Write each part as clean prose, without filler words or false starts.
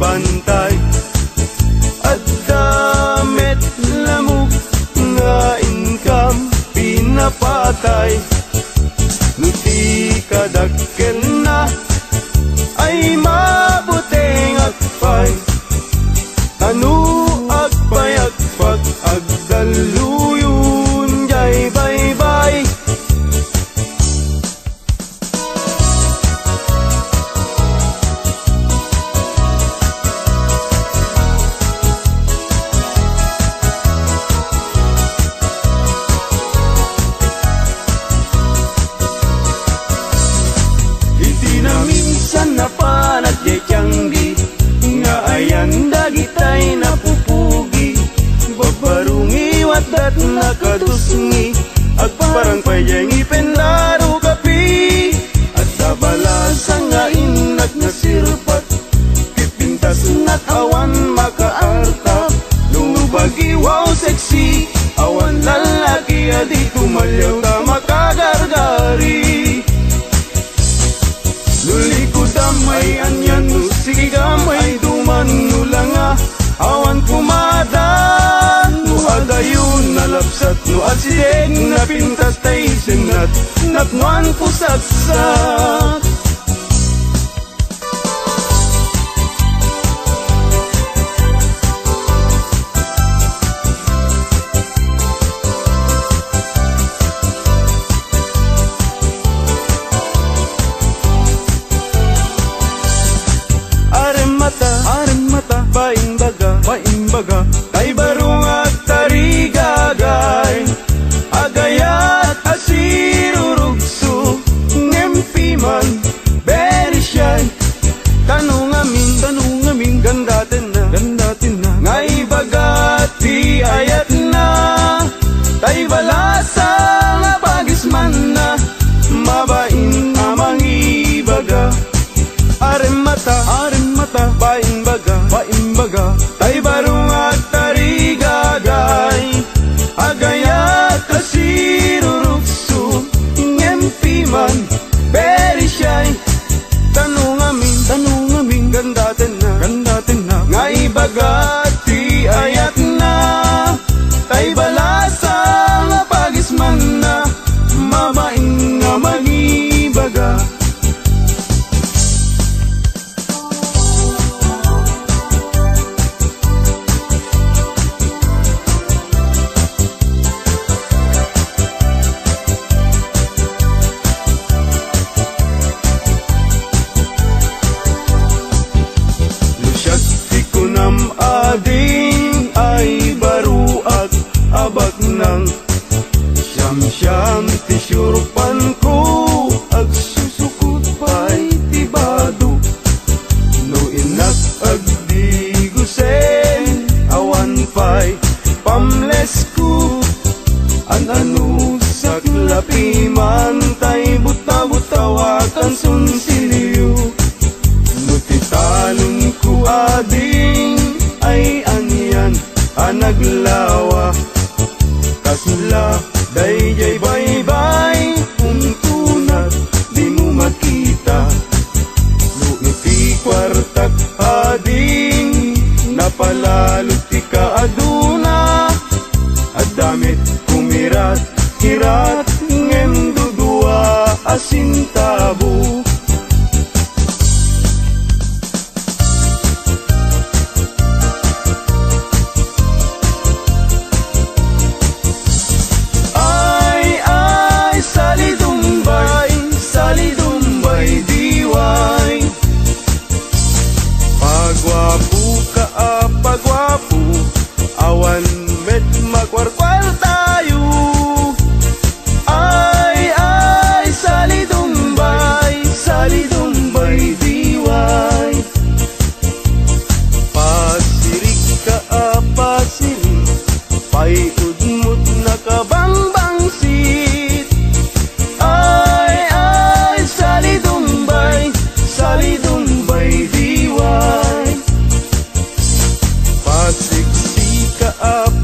bantay at damit lamok nga income pinapatay. Nuti kadakkel na ay mabuting agpay, tanu agpay-agpag agdaluyon jay bye-bye. Minsan na panagyakyanggi nga ayan dagitay napupugi, babarungi wadat nakadusngi agparang payay ngipin laro kapi at sa balasang nga inag na sirpat pipintas nat awan makaartap lubagi wow sexy awan lalaki adi tumalyaw ta makagargari. Luli ko damay anyan no sige gamay duman no langa awan kumadan no adayon nalapsat no asideg na pintas tay senat natnuan ko saksak. Paimbaga, tay barong at tarigagay agayat asirurugso ngempiman very shy. Tanong amin gandatin na ngay bagati ayat na tay balasa nga bagisman na mabain amang ibaga. Aremata paimbaga tay barong at tarigagay agayat kasirurugso ngempiman very shy. Tanong amin gandatin na ngay bagati ayat na tay balasa nga pagisman na mabain nga manibaga. Ading ay baruag abag ng siyam-siyam tisyurpan ko agsusukot pa'y tibado no inak agdigusen awan pa'y pamles ko an-anu saklapi man tay buta-butawakan sunsiliyo no titalon ko ading ay anyan anaglawa kasla dayjay bye-bye untunat di mo makita luiti kwartak ading napalalot ti ka aduna adamit kumirat kirat ngem dudua asintabu. Pagwapo awan met magwarkwal tayo ay salidumbay diway pasirik ka pasirik paiudmut na kabangbangsit ay salidumbay diway pasiksi ka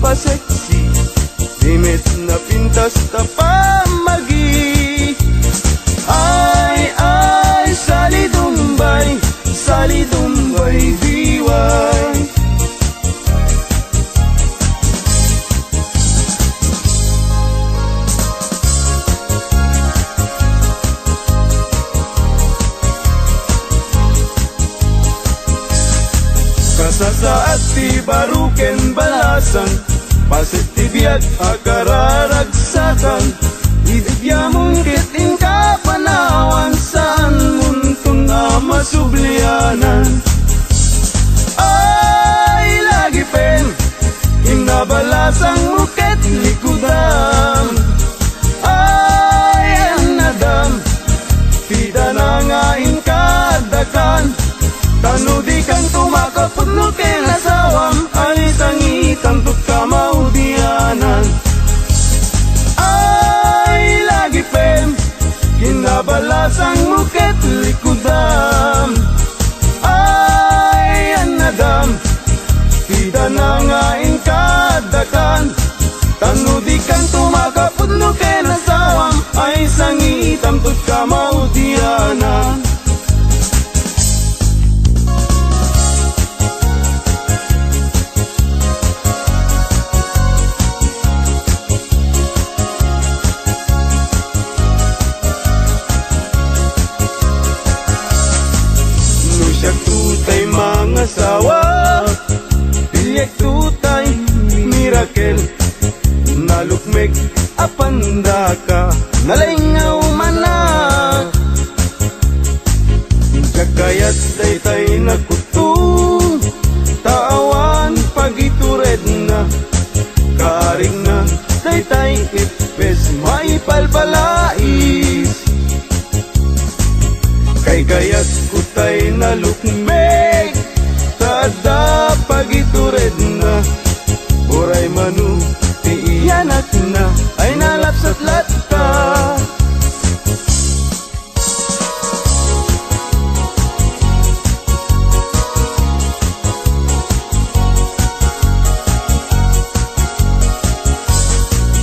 paseksi limit na pintas ta pamagi ay salidumbay diway. Sa at ti baruken balasan, pasitibiyat akararagsakan, ibigyamun kiting kapanawan, saan munto na masublianan. Ay lagi pen, inabalasang muket likudan. Ay anadam, tida na nga inkadakan, tanudi kang tumakapudlo ken asawam, ay sangitan tut kamaudianan. Ay lagi pen, kinabalasang muket likudam. Ay anadam, tida na nga inkadakan, tanudi kang tumakapudlo ken asawam, ay sangitan tut kamaudianan. Asawa, pilyak tutay, miracle, nalukmek, apanda ka, nalingaw manak. Jagayat tay nakutung, taawan pagitured na, karing na, tay ipes, maipalpalais. Kay gayat kutay nalukmek, tada pagitured na, uray manu tiiyanak na, ay nalapsat latta.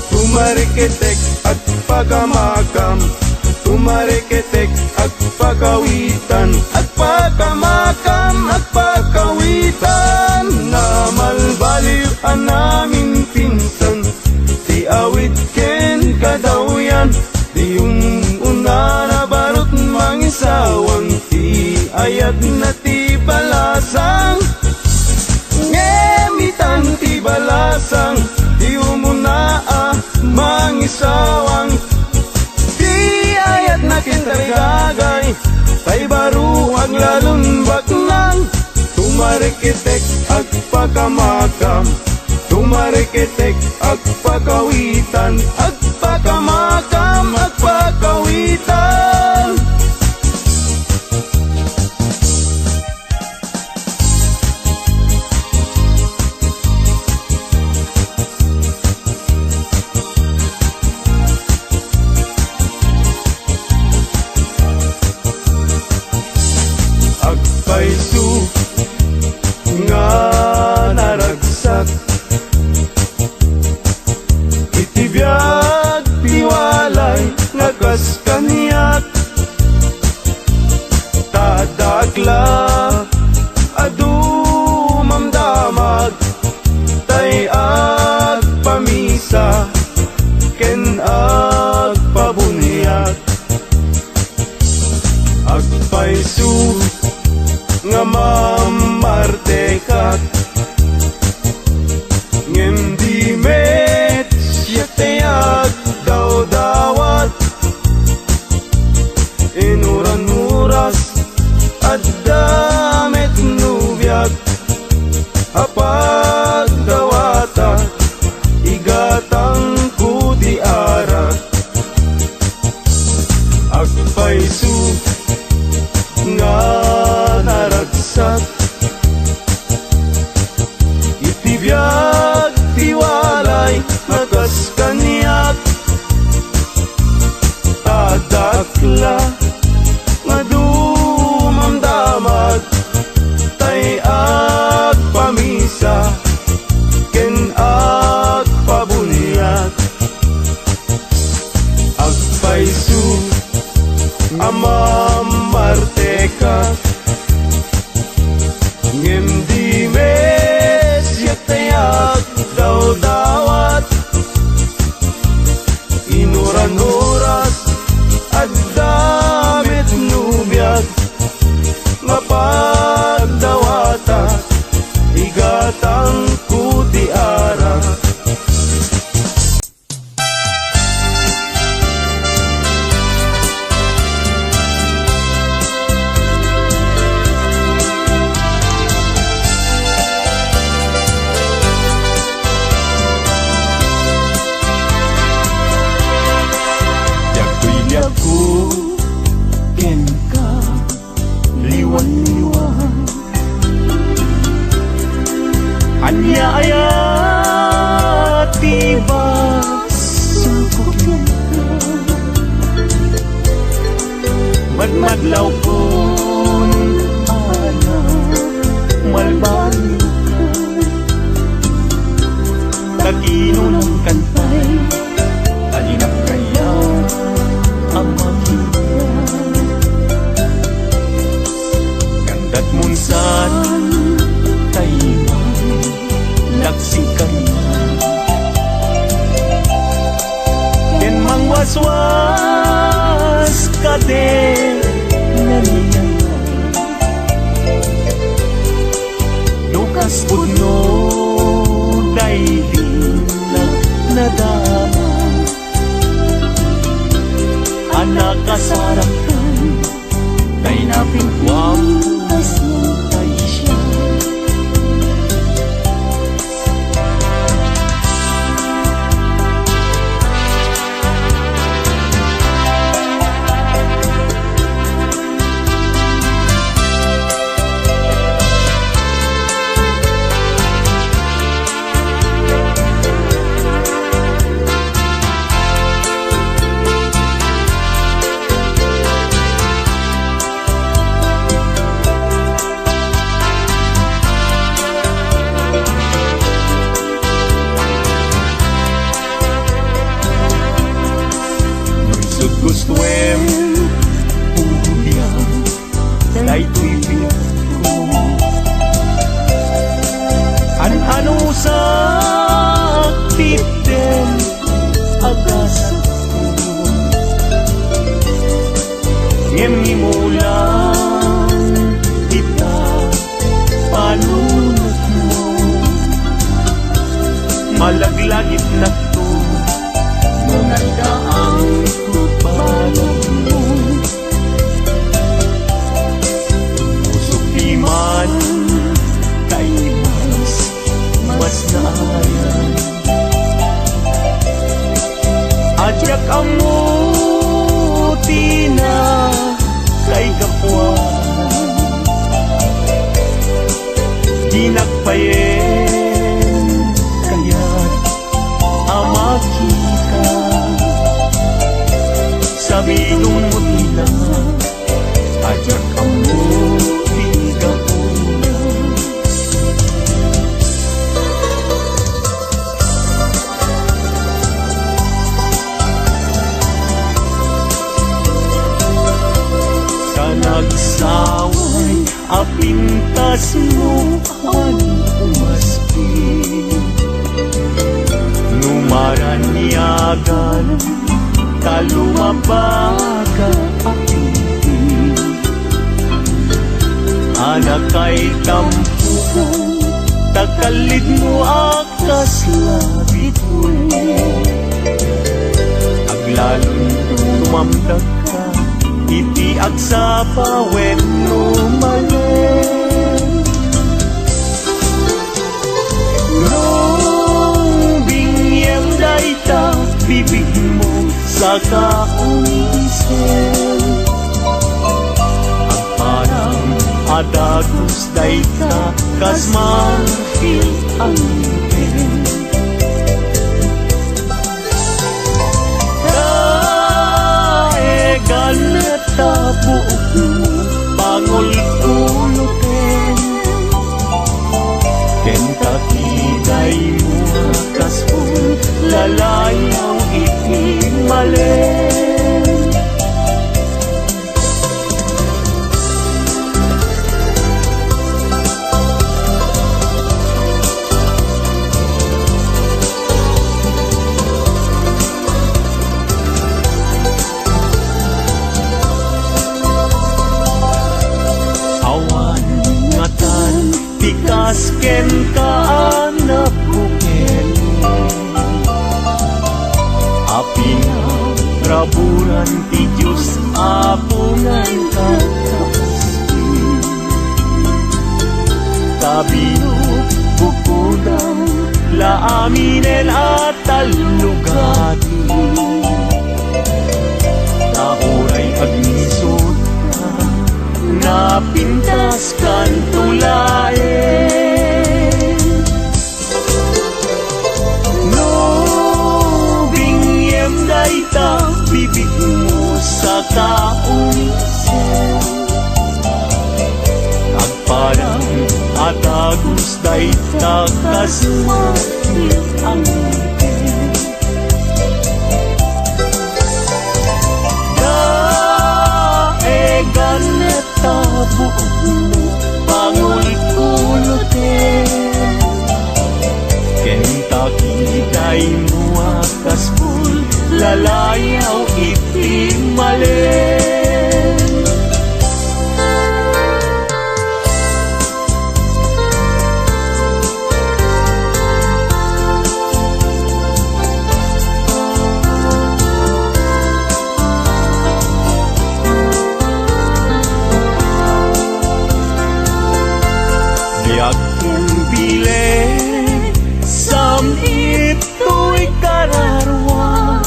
Tumariketek at pagamakam, tumariketek at pagawitan, at pagamakam at pagkawitan, na malbaliw ang namin pinsan, di awit ken kadawyan, di yung una na barot mangisawang, ti ayat na ti balasang, ngemitan ti balasang, di umuna mangisawang, di ayat na kintarigagay, tay baru ang lalunbak nang, tumarikitek at pagkamakam, tumarikitek at pagkawitan, at pagkamakam at pagkawitan. Agpaisu nga naragsak, itibiyag tiwalay ngagas kaniyak, tadakla adumamdamag, tay agpamisa ken agpabuniyag. Agpaisu nga mamartekat, ngem di met siya tayag daw dawat, inuran-uras at damit nubyag, apag dawata igatang kuti arat. Agpaisu nga naragsak, Anya ayat tiba sukok madlaw kun ana malbani kagino ng kantay kalinap kaya ang makita ganda't munsan tayo laksing kanya ken mangwaswas ka din naniya lukas puno daili nadama anak kasarakan kay napingkwam tay siya gustuem pudiang dai tuipit ko ano sa titen agas ko ngem mulan kita panunot mo malaglagit na to nung nagdaang balong mo pusok di man kay mas naayan adyak ang muti na kay kapuan di nagpayen kaya't amakita sabidong mo nila adyak ang muti kapuan sa nagsaway apintas mo ang umaspin numaraniagan kalumabaga aking anak kay tampo takalid mo akas labit mo aglalon tumamdag ka iti agsa pawen lumalen nung bingyang daita bibig mo sa kaunisen ang parang adagos daita kas marfil ang ngipin daegan tabuok mo pangol kulutin ken kakiday mo kaspun lalayaw itimalen awan ngatan tikas ken kaanak buken apina raburan ti Diyos apungan kakaskin kabinok bukudang laaminen at talugati nauray agnisod ka napintas kan tulayen wakas malit ang ngipin. Daegan neta buot mo pangul-ulutin, Kentucky day mo wakas pul lalayaw iti malin. Biag kong bile sam ito'y kararwa,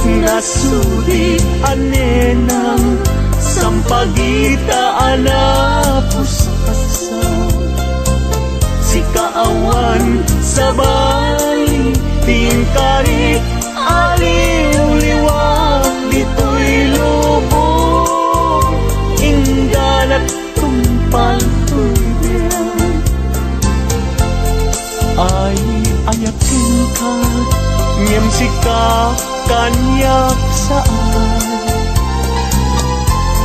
nasudi anenang sampagita anapusasa, si kaawan sa bali tingkari aliw-liwag dito'y lubong inggan at tumpal tuloy. Ay ayakin ka ngem sika kanyak saan,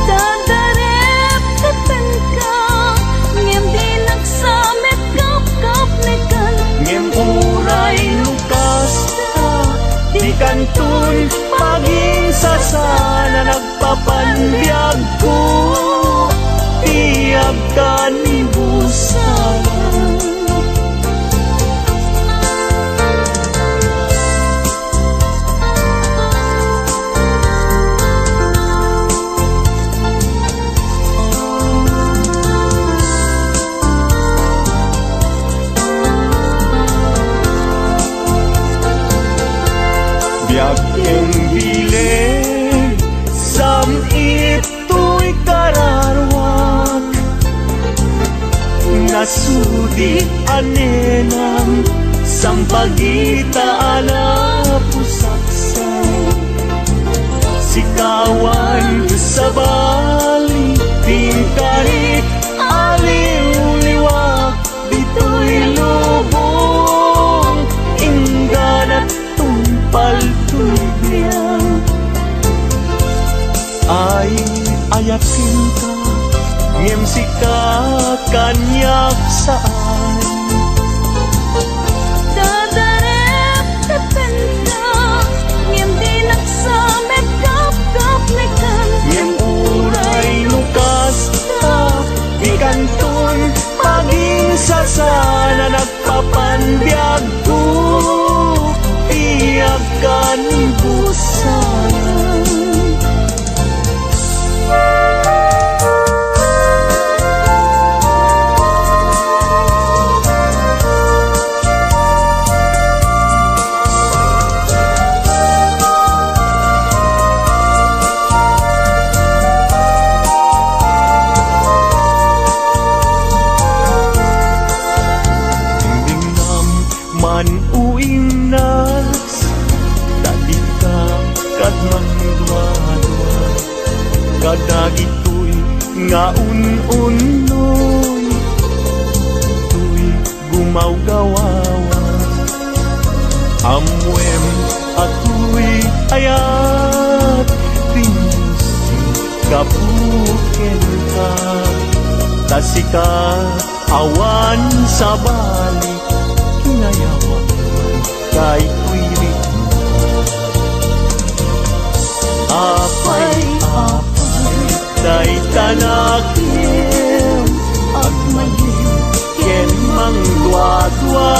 dadarep tepen ka ngem dinagsamet kap-kap nekan, ngem uray lukas ta di kantun paging sasana nagpapanbiag ko tiag ka ni busan. Biag kong bilig sam ito'y kararwak, nasudi anenang sampagita anapusaksan, sikawan sa bali tingkari aliw-liwag dito'y lubong inggan at tumpal tuloy. Ay ayakin ka ngem sika kanyak saan, dadarep tepen ka ngem dinagsamet kap-kap nekan, ngem uray lukas ta di kantun paging sasana nagpapanbiag ko tiag ka ni busan. Man uing nas tadi ka kadman dua-dua, kadagito'y nga un-unoy tuy gumaw-gawawa, amwem ato'y ayat pinusi kapuken ka, tasika awan sa balik kinayawan kay kuirit mo. Apay-apay kay tanakim at malim ken mang dua-dua,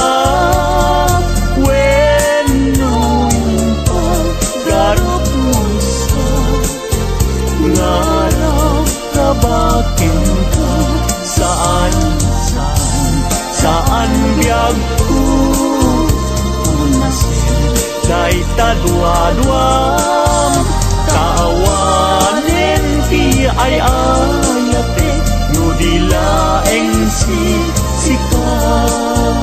wenno yung paggarupusa ngaraw kabakin ka saan biag ko unasin kay tadua-duam kaawanen ti ay ayate no dilaeng sikaw.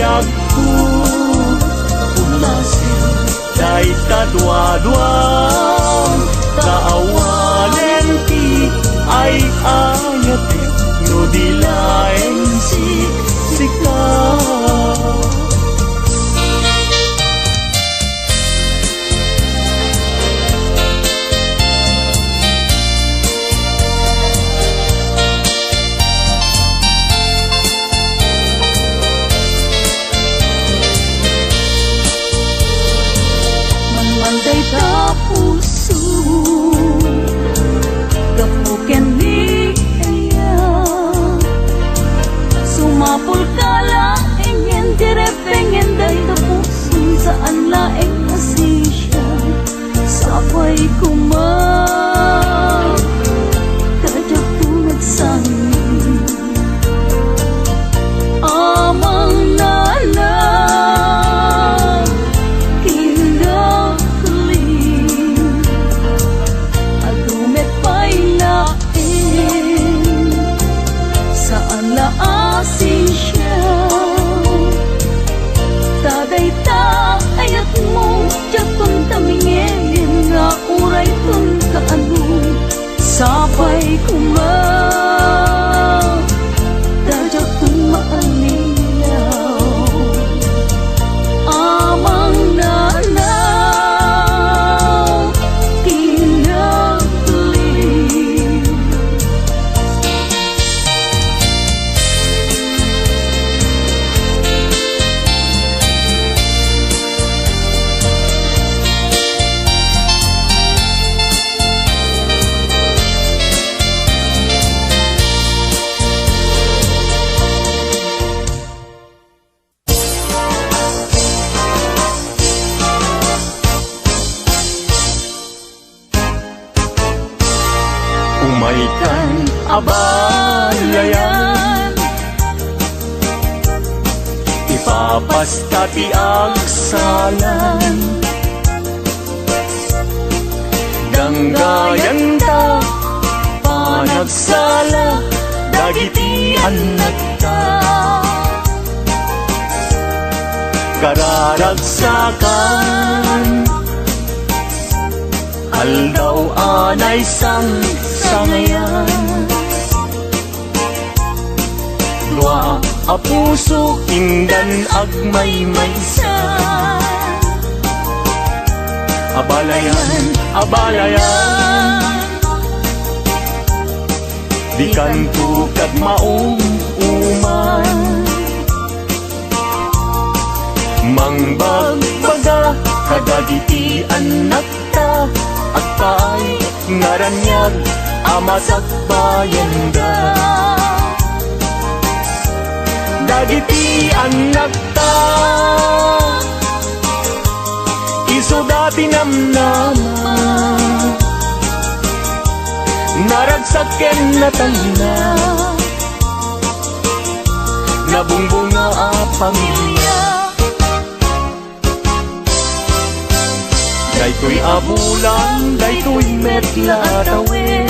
biag ko ulasin day kadwa-dwang kaawalen ti ay ayate no dilaeng sika. Manday ta puso kapuken ni aya sumapul ka laeng direpengen day ta puso saan laeng asisya sapay kumay kadyak tunag sangin amang nana asin siya taday ta ayat mo jatun tamingin nga uray tun kaano sabay kuma dajak tun maaliyaw amang nanaw kinagli. Umaikan abalayan ipapastati agsalan danggayan ta panagsala dagiti anak ta kararagsakan aldaw anay sangayan dua a puso indan agmay-maysa abalayan di kanto kag mauman mangbagbaga kadagiti anak ta at paay ngaranyag amasak bayan da dagiti anak ta iso dati namnama naragsaken na talina nabungbunga a pamilya daytoy abulan daytoy metla tawin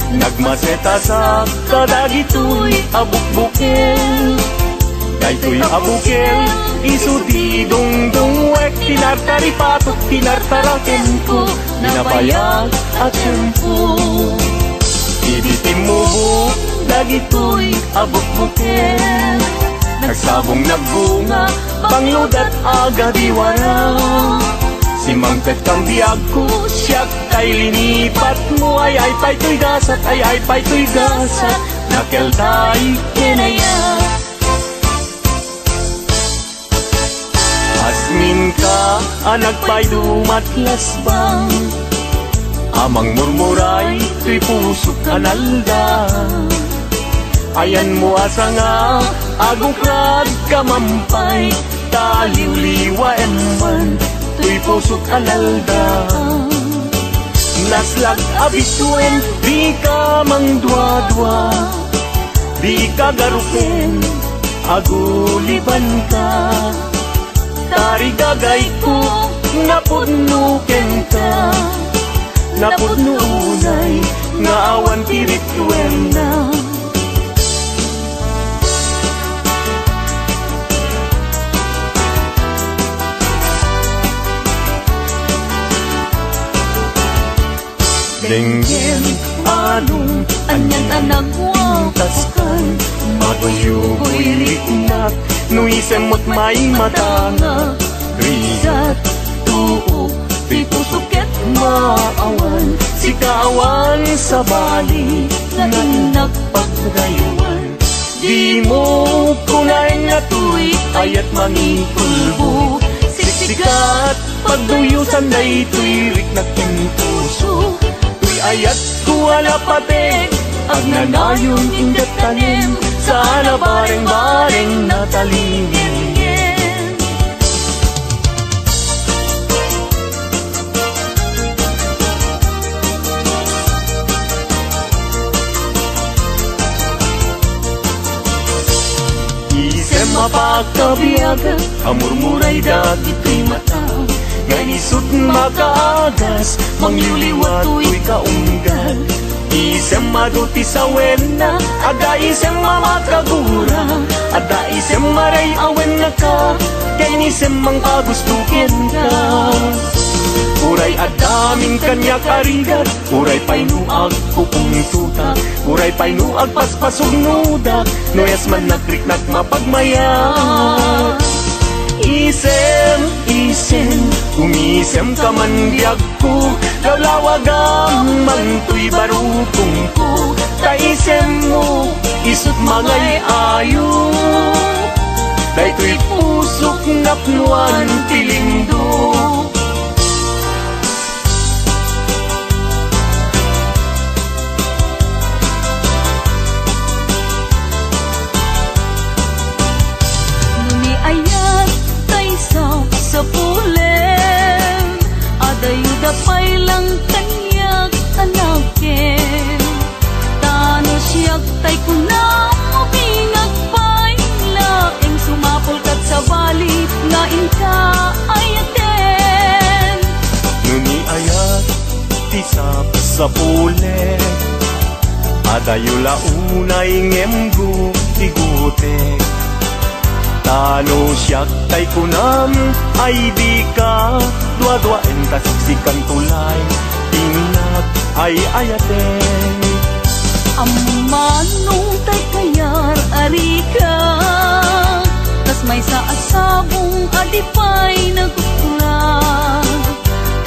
nagmaseta sa kadagitoy abukbukel daytoy abukel isu di dungdungwek tinartaripatok tinartaraken ko nabayag at tiyempo ibitim mo dagitoy abukbukel nagsabong nagbunga pangludat aga diwara simangkat kang biyag ko siyak kay linipat mo ay pa'y gasat ay pa'y gasat nakelday kinaya asmin ka anak pa'y dumatlas bang amang murmuray tuy puso kanalda ayan mo asa nga agukrad kamampay taliw-liwa eman tuy pusok alalda naslag abituen di ka mangdwa-dwa di ka garupen aguliban ka tarigagay ko napudnuken ka napudnunay nga awan tirituen na Denggen anong anyan anagwa taskan Maguyugoy riknak Nuisemot may matanga Rizat tuok Di pusuket maawan Sikawan sa bali Nga inagpagrayuan Di mo kunay nga tuy Ayat mangikulbo Siksikat pagduyusan na ito'y riknak ng puso Tuy ayat kuwala patek Ang nanayon ingat tanim Sana bareng-bareng natalingin Isem mapagkabiyaga Amurmuray dagito'y mata Ganisut makaagas Mangyuliwat tuy kaunggal Isem maduti sa wena Aga isem mamakagura Ada isem maray awen na ka Ganisem mang kagustukin ka Uray adaming kanya karigat Uray painuag kupong tuta Uray painuag paspasog nuda Noyas man nagriknak mapagmayat Isem, isem, umisem ka man biyag ko Lawlawagam man tuy barukong ko Taisem mo, isut magay ayo Day tuy pusok napnuan tilindo sa pulen Adayuda pa'y lang kanyak anakin Tano siyag tay kunang mabingag pa'y laking Sumapol kat sa bali nga inka ayaten Nuni ayat tisap sa pulen Adayula unay ngemgu tigutek Tano siyak tay kunam ay di ka Dua-duain kasiksikan tulay Ingat ay ayaten Amanong tay kayar arika Tas may sa asabong adipay nagkukurang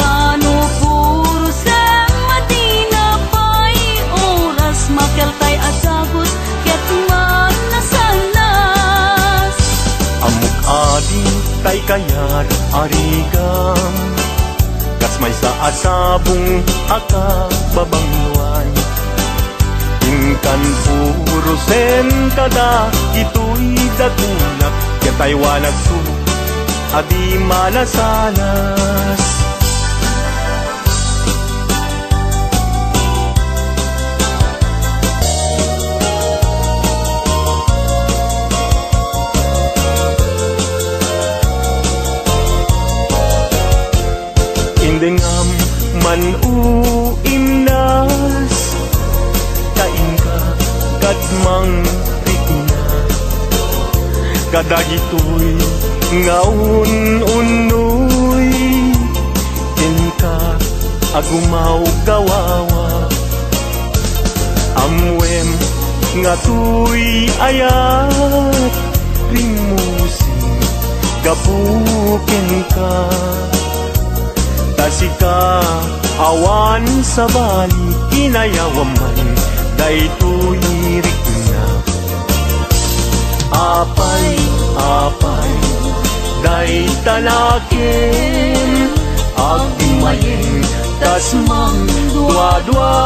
Tano puro sa Madina pa'y oras Makel tay asagos ket man nasanas Amuk adi tay kayar arigam Kas may sa asabong aka babangwan Inkan puro sen kada ito'y datulak Yatay wanag su adi malasanas Indengam man uimnas Kain ka kadmang rikna Kadagito'y ngaun-unoy Inka agumaw kawawa Amwem nga tuy ayat Rimusin gabukin ka Tasika awan sa bali Inayawaman daytoy rikna Apay, apay Day talakin Agmayin Tas mang dua-dua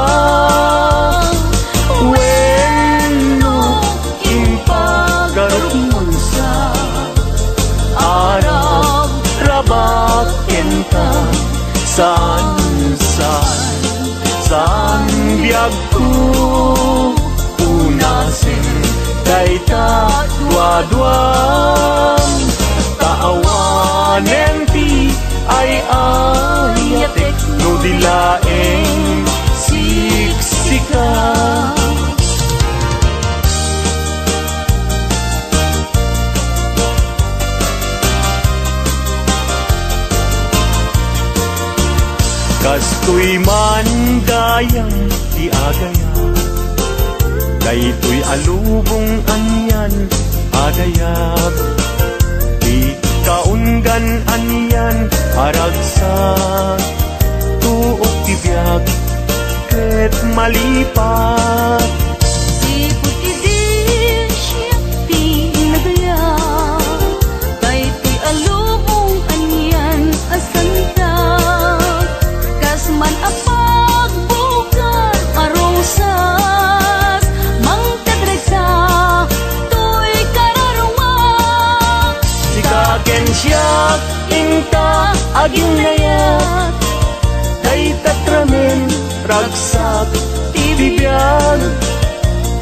Weno Impagarupon sa Arab Rabaken ka Saan biyag ko Unasin Dayta dua-duam Taawanen ti ay ayatek No dilaeng siksika Kastoy man dayang di agaya, daytoy alubong anyan adayag, di kaunggan anyan aragsak, tuok tibiyag ket malipat. Sipot idin siya pinagaya, daytoy alubong anyan asandag, kasman apag bugar arosas, mangtadregsa to'y kararumang. Sikaken siyak inta aging layat, day tatramen ragsak tibibiyag,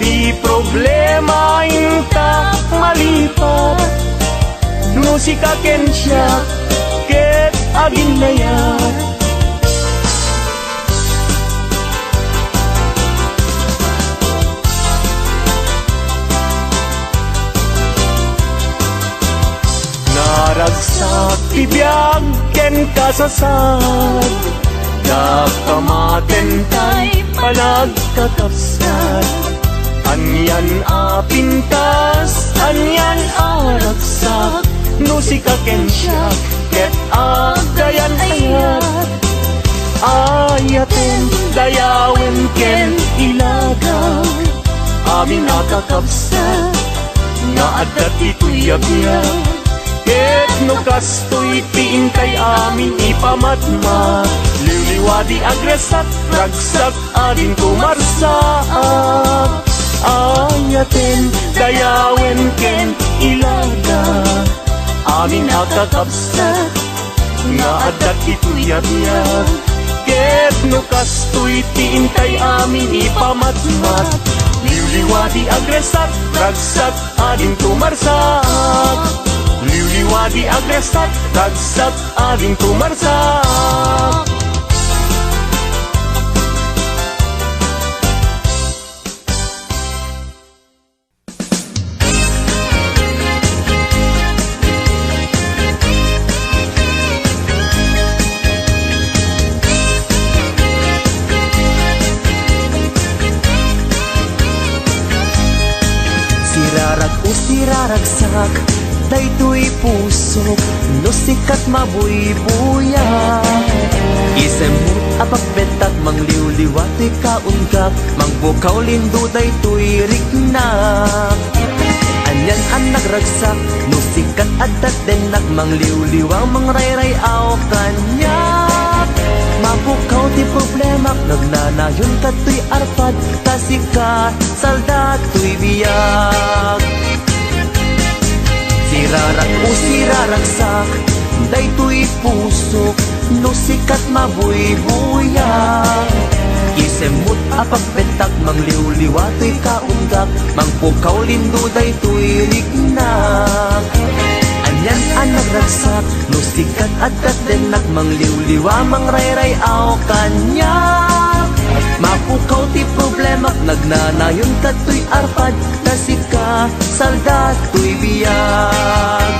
di problema inta malipat, no sikaken siyak ket aging layat. Naragsak tibiyag ken kasasad, dakamaten tay panagkakapsat, anyan apintas anyan aragsak, no sikaken siyak ket agayan ayat, ayaten dayawen ken ilaga, amin akakapsat nga adat ito'y yabiyag, ket no kastoy tiintay amin ipamatma, liwliwadi agresak ragsak adin kumarsaak, ayaten dayawen ken ilaga, amin akakapsat nga adat ito'y yabiyag, ket no kastoy tiintay amin ipamatmat, liwliwadi agresak ragsak adin kumarsaak, liwliwadi agresak ragsak adin kumarsak. Sirarag o siraragsak, daytoy pusok, no sikat mabuybuya, isemut apagbetak mangliwliwat to'y kaunggak, mangbukaw lindo daytoy rignak, anyan ang nagragsak, no sikat adat denak, mangliwliwang mangrayrayaw kanyak, mabukaw ti problema, nagnanayon ka to'y arpad, tasikat salda to'y biyag. Sirarak o siraragsak, daytoy pusok, no sikat mabuybuya, isemut apagbetak mangliwliwa to'y kaunggak, mangpukaw lindo daytoy rignak, anyan ang nagragsak, no sikat adat denak, mangliwliwa mangrayrayaw kanyak, mapukaw ti problema, nagnanayon ka to'y arpad, tasika salda to'y biyag.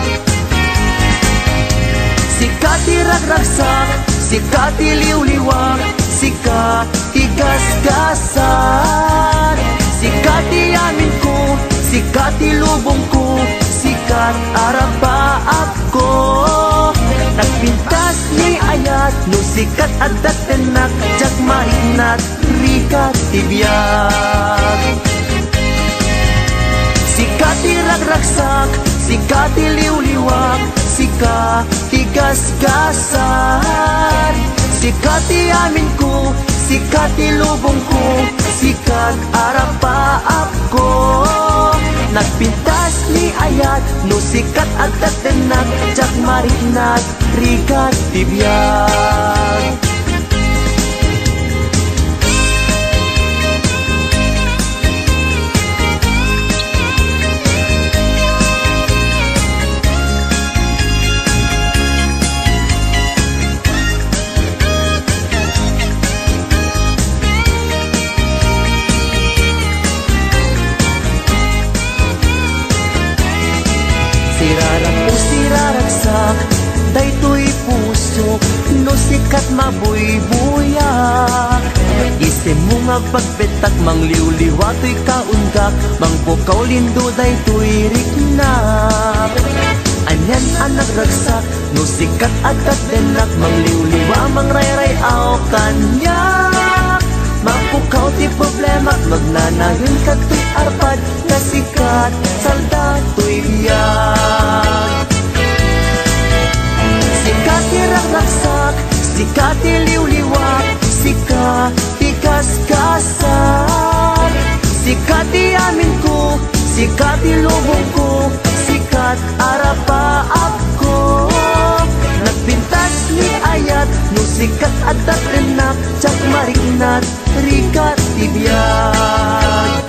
Sika ti ragragsak, sika ti liwliwag, sika ti gasgasan, sika ti amin ko, sika ti lubong ko, sikat arapaap ko, nagpintas ni ayat, no sikat adat tenak, jak marinat rikat tibiyag. Sika ti ragragsak, sika ti liwliwag, sika ti gasgasan, sika ti amin ko, sika ti lubong ko, sikat arapaap ko, nagpintas ni ayat, no sikat adat tenak, jak marinat rikat tibiyag. Sirarag o siraragsak, daytoy pusok, no sikat mabuybuyak. Isim mo nga pagpetak mang liw-liwatoy kaundak, mang pukaw lindo day tuirik na. Anyan anak ragsak, no sikat adat denak, mang liw-liwa mang ray-ray aw kanyak. Mapukaw ti problema, magnanayon ka tuy arpad, kasikat salda tuy biyak. Sikat ti ragsak, sikat ti liw-liwak, sikat ti kaskasan. Sikat ti amin ko, sikat ti lubong ko, sikat arapa ako. Nagpintas ni ayat, no sikat adat renak, tsak mariknat, rikat ti biyag.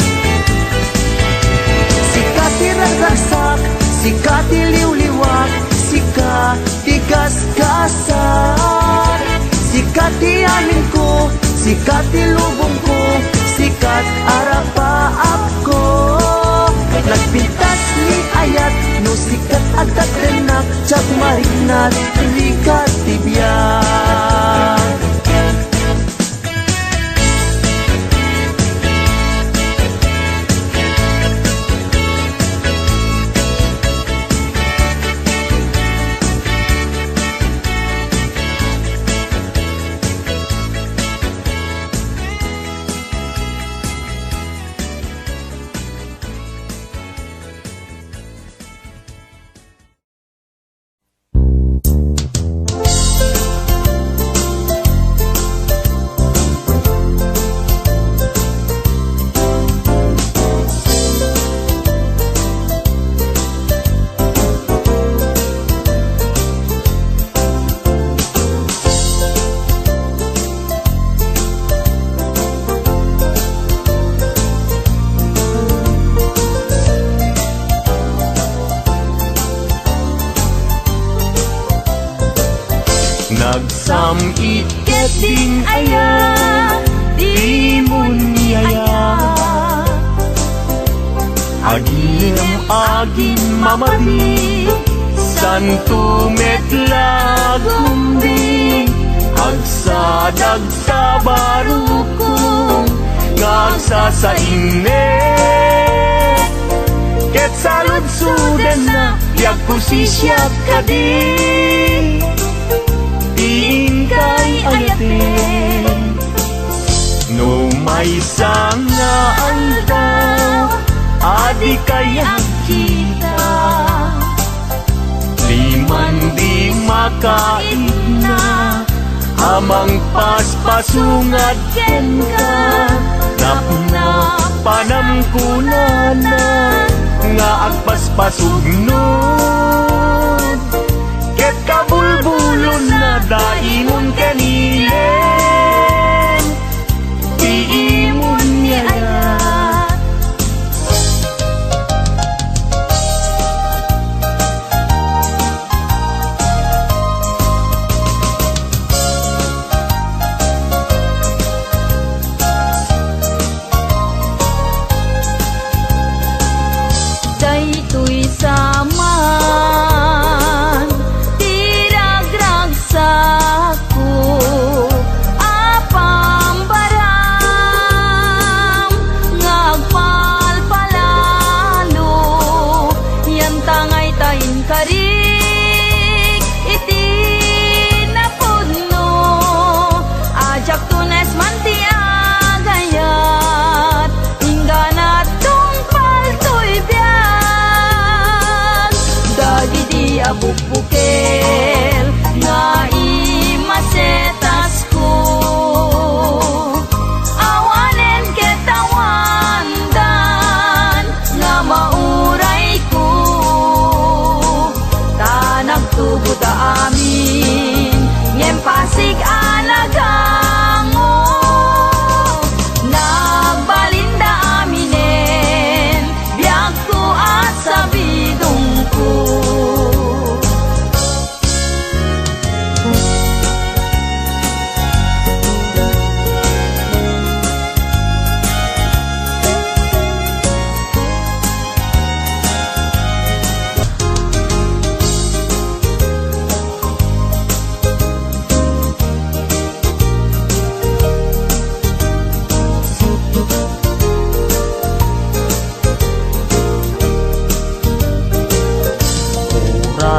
Sikat ti ragsak, sikat ti liw-liwak, sikat ti kaskasan. Sikat ti amin ko, sikat ti lubong ko, sikat arapa ako. Nagpintas ni ayat, no sikat adat renak, tsak mariknat, rikat ti biyag. Nagsamit Keting aya, di mo niyaya. agim agim mamadi, santo metla gumbi, agsa barukong, ngagsa sa inne. Ket salud suden na, yak pusisya kadi, tiin kay ayatin. No may sanga aldaw, adi kaya kita. Liman di makait na, amang paspasungad ken ka. Napna panamkunana, nga agpaspasugnud. Ket kabulbulon na daimun kanilen, tiimun niyayat. Daytoy saman, tiragragsak ko, apambaram, ngagpalpalalo, yan tangay tayin karik, iti napudno, ajak tunes mantiagayat, ingganat tungpal to'y biyag. Dagi di abukbukel, nga imasetas ko, awanen ketawandan, nga mauray ko.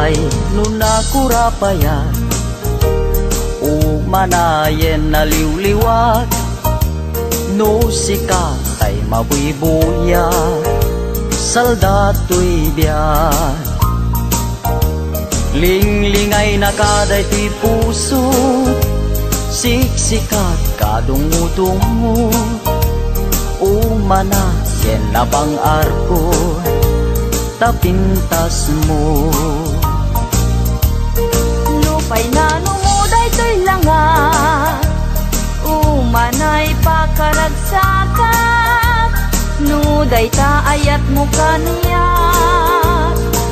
ay nunakurapayan Umanayen na liwliwat No sikat ay mabuibuya Saldato'y biyan Linglingay na kaday ti puso Siksikat kadungo-dungo Umana ken na bang arko Tapintas mo Lupay na numuday to'y langa Umanay pakaragsakat Nuday ta ayat mo kaniya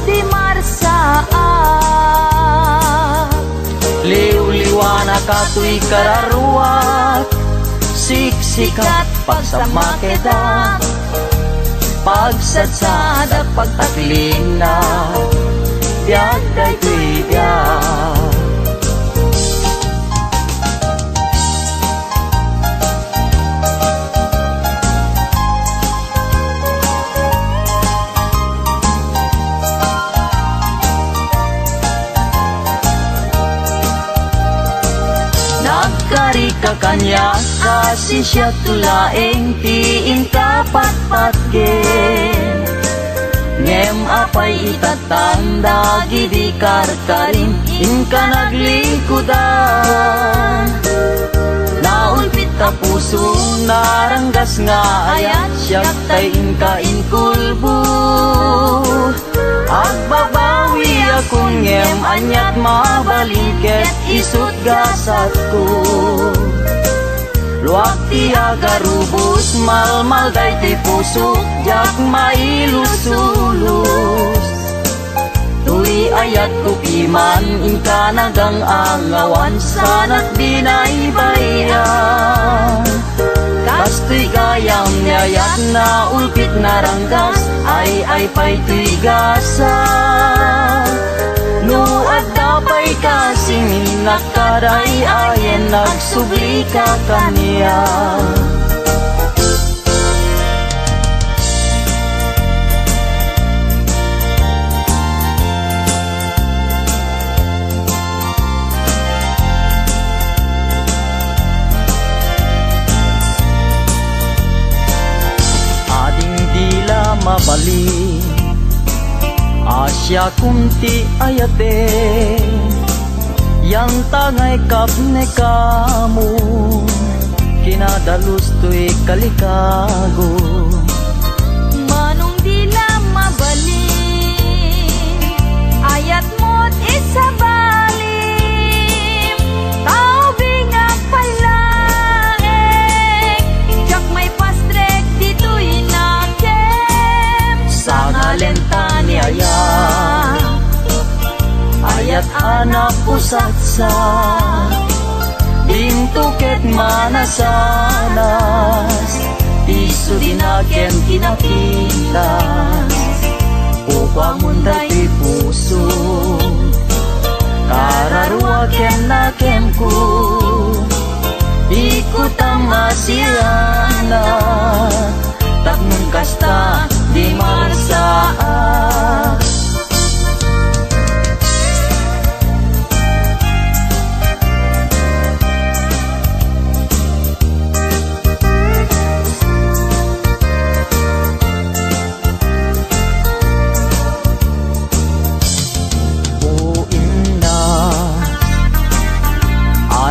Di marsaat Liw-liwana ka to'y kararuat Siksikat pagsamakedak Pagsadsada pagtaklina Biyag day to'y biyag Nagkari ka kanya kasi siya tulaeng tiin kapatpatgen Ngem apay itatanda gidikar ka rin inka naglikudan Naulpit ka puso naranggas nga ayat siyak tay inka inkulbo Agbabawi akong ngem anyat mabaliket isut gasat ko Luwag ti agarubos malmal day ti puso jak mailusulus Tuy ayat ko piman inka nagang angawan sanat di naibayan Kasto'y gayam nyayat na ulpit na ranggas ay pa'y tuy gasa No at dapay kasing nakaray ayen nagsubli ka kaniya Mabali Asya kunti ayate Yang tangay kapne kamu Kinadalus to'y kalikago Manong dila mabali Ayat mo't isabalim Tao bingag palaeng Jak may pastrek dito'y nakem Sa ngalenta ni Ayat anak pusatsa Dintuket manasanas Tiso dinakem kinapilas Upang munday ti puso Kararua kem na kem ko Ikot ang masiyana Taknun kasta di marsaat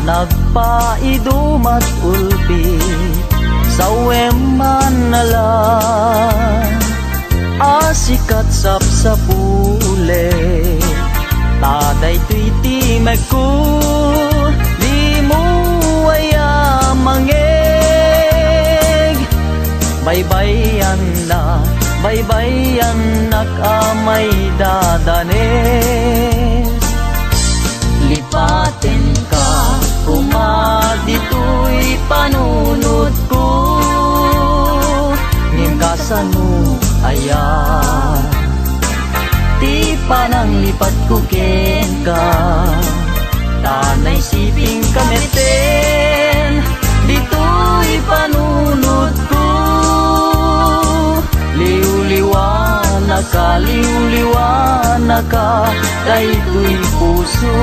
Nagpaidumat ulpi sa weman nalang Asikat sap sa pule Taday tuiti magku Di mo aya mangeg Baybayan nakamay dadanes Lipaten ka Kumadito'y panunod ko Ngimkasan mo ayan Ti panang lipat ko ken ka Tanay siping kameten Dito'y panunod ko Liw-liwanag nakaliw-liwanag ka, daytoy puso.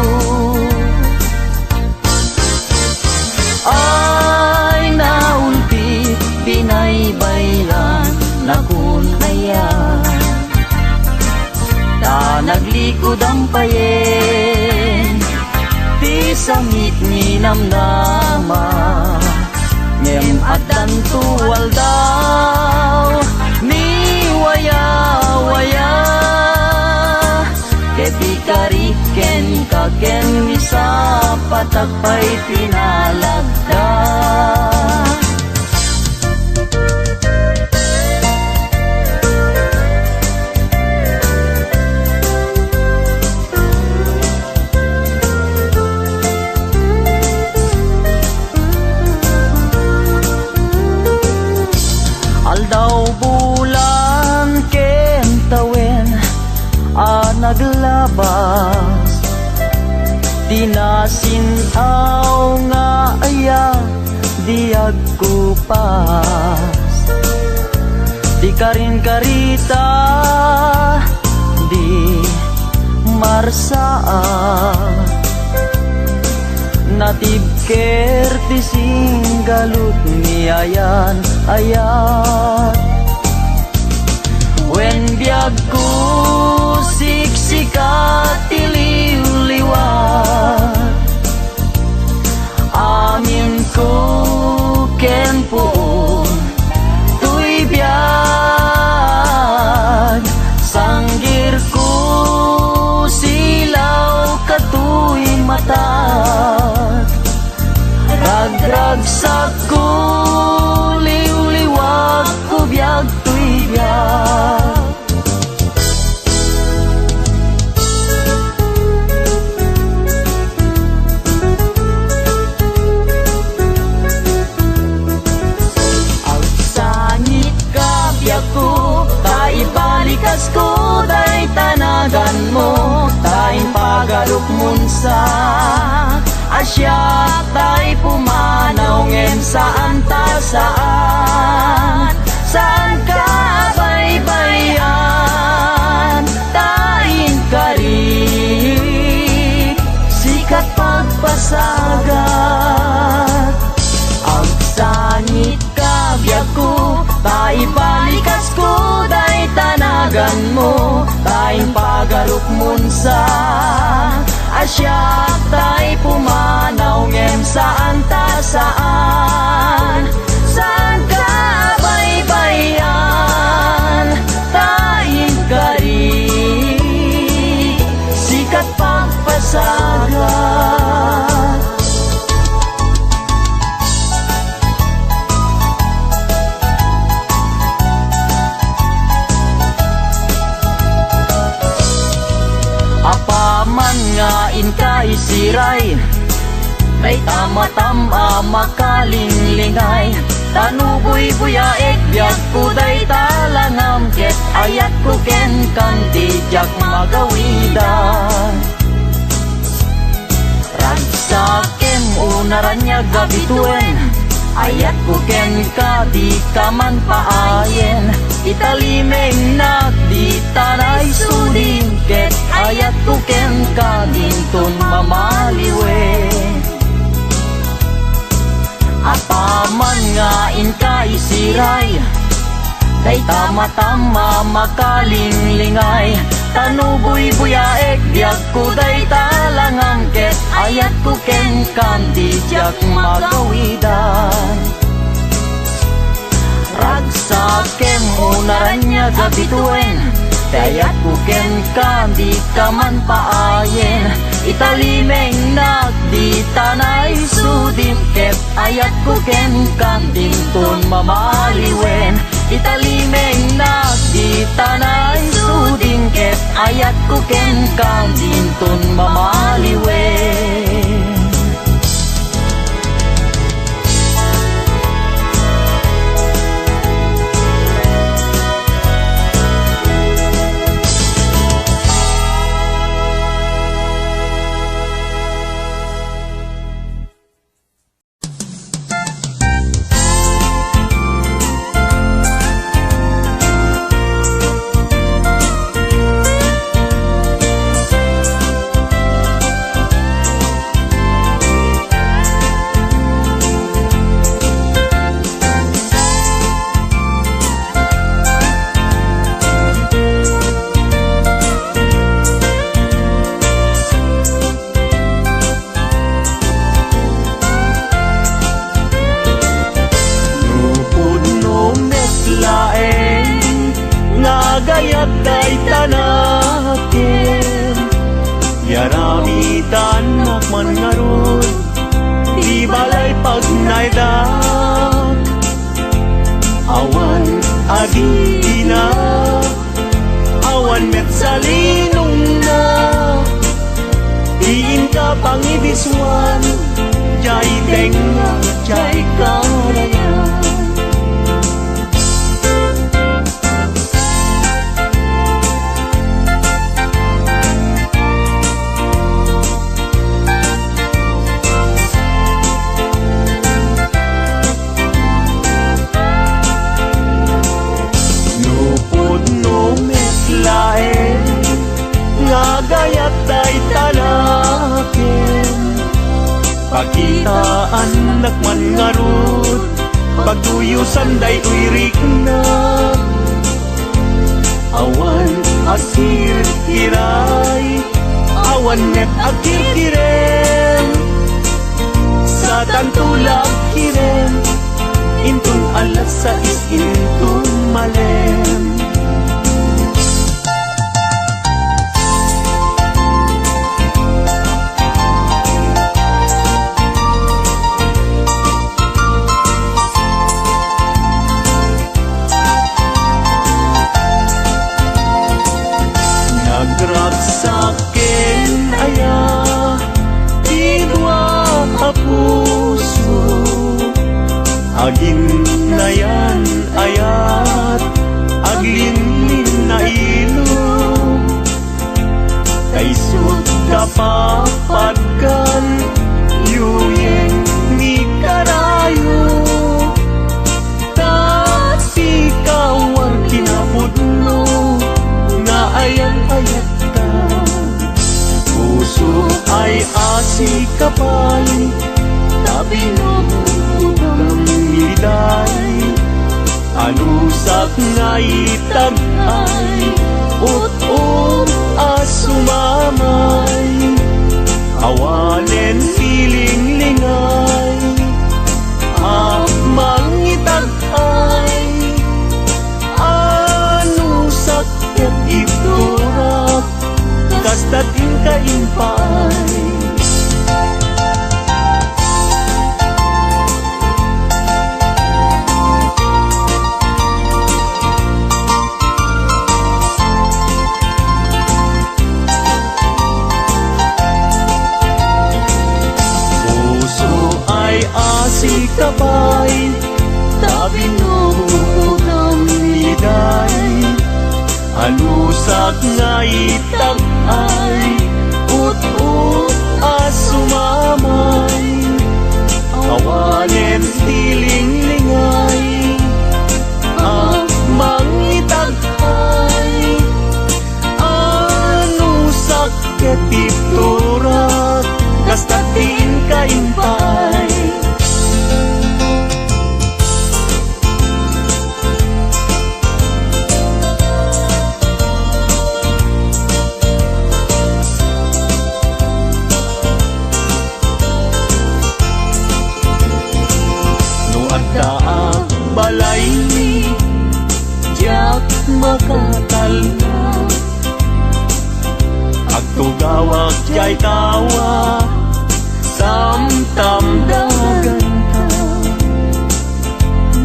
Ay naulpit, binaybaylan na kunaya, ta naglikod ang payen, ti sangit ni namnama, ngem at dantuwal daw, ni waya-waya, keti kariken kaken ni sa patakpay pinalagda. Aldaw bulan ken tawen naglabas, tinasinaw nga aya diag kupas, di karin karita di marsaa, natibker ti singgalut ni ayan. Wen biag ko siksikat tiliw-liwat, amin ko ken puon tuy biag, sanggir ko silaw katuy matat, ragragsak ko liw-liwag ko biag tuy biag. Agsangit ka biag ko, taibalikas ko day tanagan mo, tayong pagarok munsa asya tay pumanaw ngem saan ta saan, saan ka baybayan, tayin kari sikat pagpasagat. Ang sangit ka biag ko, taibalikas ko day tanagan mo, tayong pagarok munsa asya tay pumanaw ngem saan ta saan, saan ka baybayan, tayin kari sikat pagpasagat. Apaman nga inkay siray, may tama-tama makalinglinay, tanuboy buyaek biag ko day talangam, ket ayat ko ken kanti jak magawidan. Ragsakem unaranya gabituen, ayat ko ken ka di kaman paayen, italimeng di tanay sudin, ket ayat ko ken ka dinton mamaliwe. Apaman nga inkay siray, day tama-tama makalinglinay, tanuboy buyaek biag ko day talangang, ket ayat ko ken kandi jak magawidan. Ragsakem unaranya gabituen, dayat ko ken kandi kaman paayen, italimeng di tanay sudin, ket ayat ko ken kanding ton mamaliwen, italimeng di tanay sudin, ket ayat ko ken kanding ton mamaliwen. adina awan met salinong na diin ka pangibiswan jay tenga jay karayan. Gayat day talaken pakitaan nakman ngarut pagtuyusan day uirik na awan asir kiray awan net akir kirem sa tantulag kirem intun alas sa intun malem. Sakin aya idwa ka puso agin na yan ayat aglinlin na ilo kaisot kapapagkan yuyeng ni karayo kasi kawar kinapudno nga ayan ayat puso ay asikapay tabi nung miday anusak nga itagay ut-ut asumamay awalen siling-lingay mangitagay anusak ket iturak kastatin kaimpay. Puso ay asikapay tabi nung miday anusak nga itagay ut-ut asumamay awalen siling-lingay mangitagay anusak ket iturak kastatin kaimpay. Balay ni Jack makatalna agtugawag jay tawa samtam dagan ka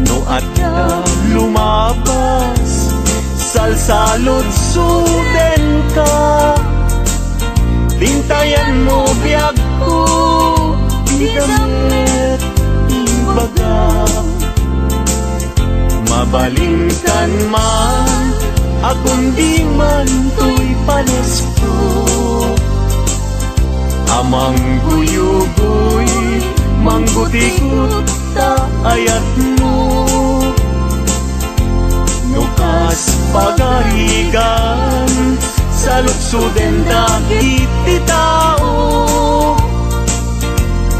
no adda lumabas salsalod suden ka tintayan mo biyag ko di damit imbaga mabalingkan man akong di man to'y panesko amang guyugoy manggutikot ta ayat mo nukas pagarigan sa lutsuden dagiti tao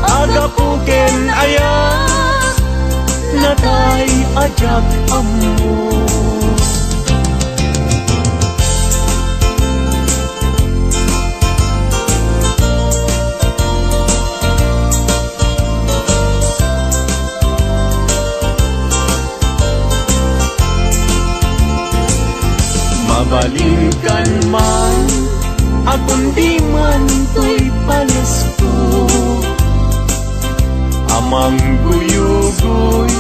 agapuken ayat natay ajak amo. Mabalingkan man akong di man to'y panesko amang guyugoy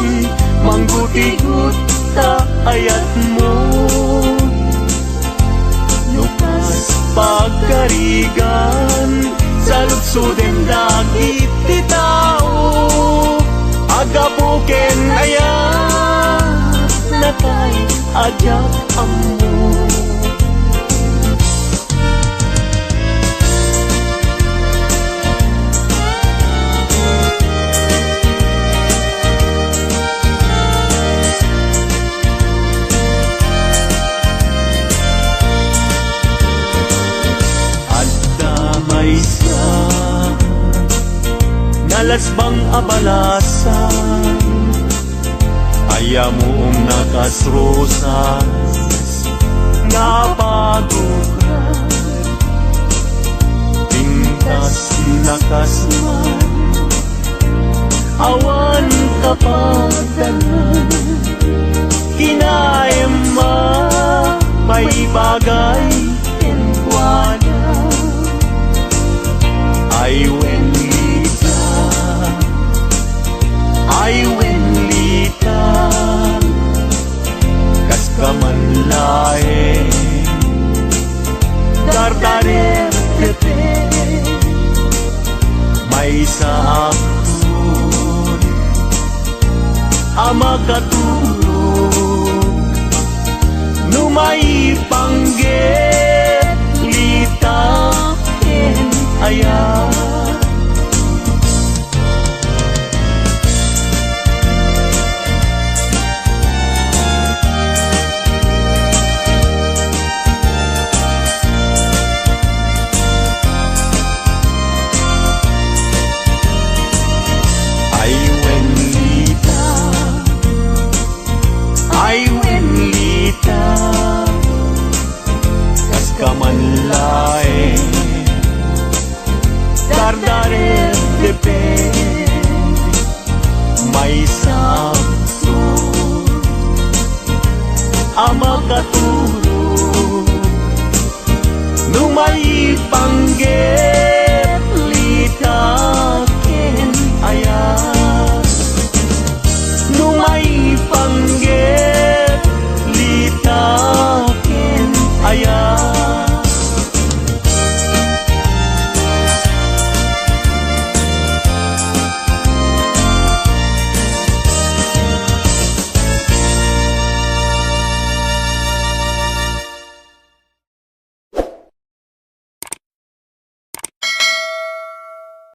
manggutikot ta ayat mo nukas pagkarigan sa lutsuden dagit ti tao agapuken ayat natay ajak ammo. Nalasbang abalasan Ayamong nakasrosas Napagukan Pintas nakasman Awan kapagdanan Kinaema may bagay Kenkwana ay wenlita kas kamanlae dardarer tepe may saakun ama katulog numay pangget lita ken ayat. Kamanlae dardarer depe may sakto ama katulog numay panggel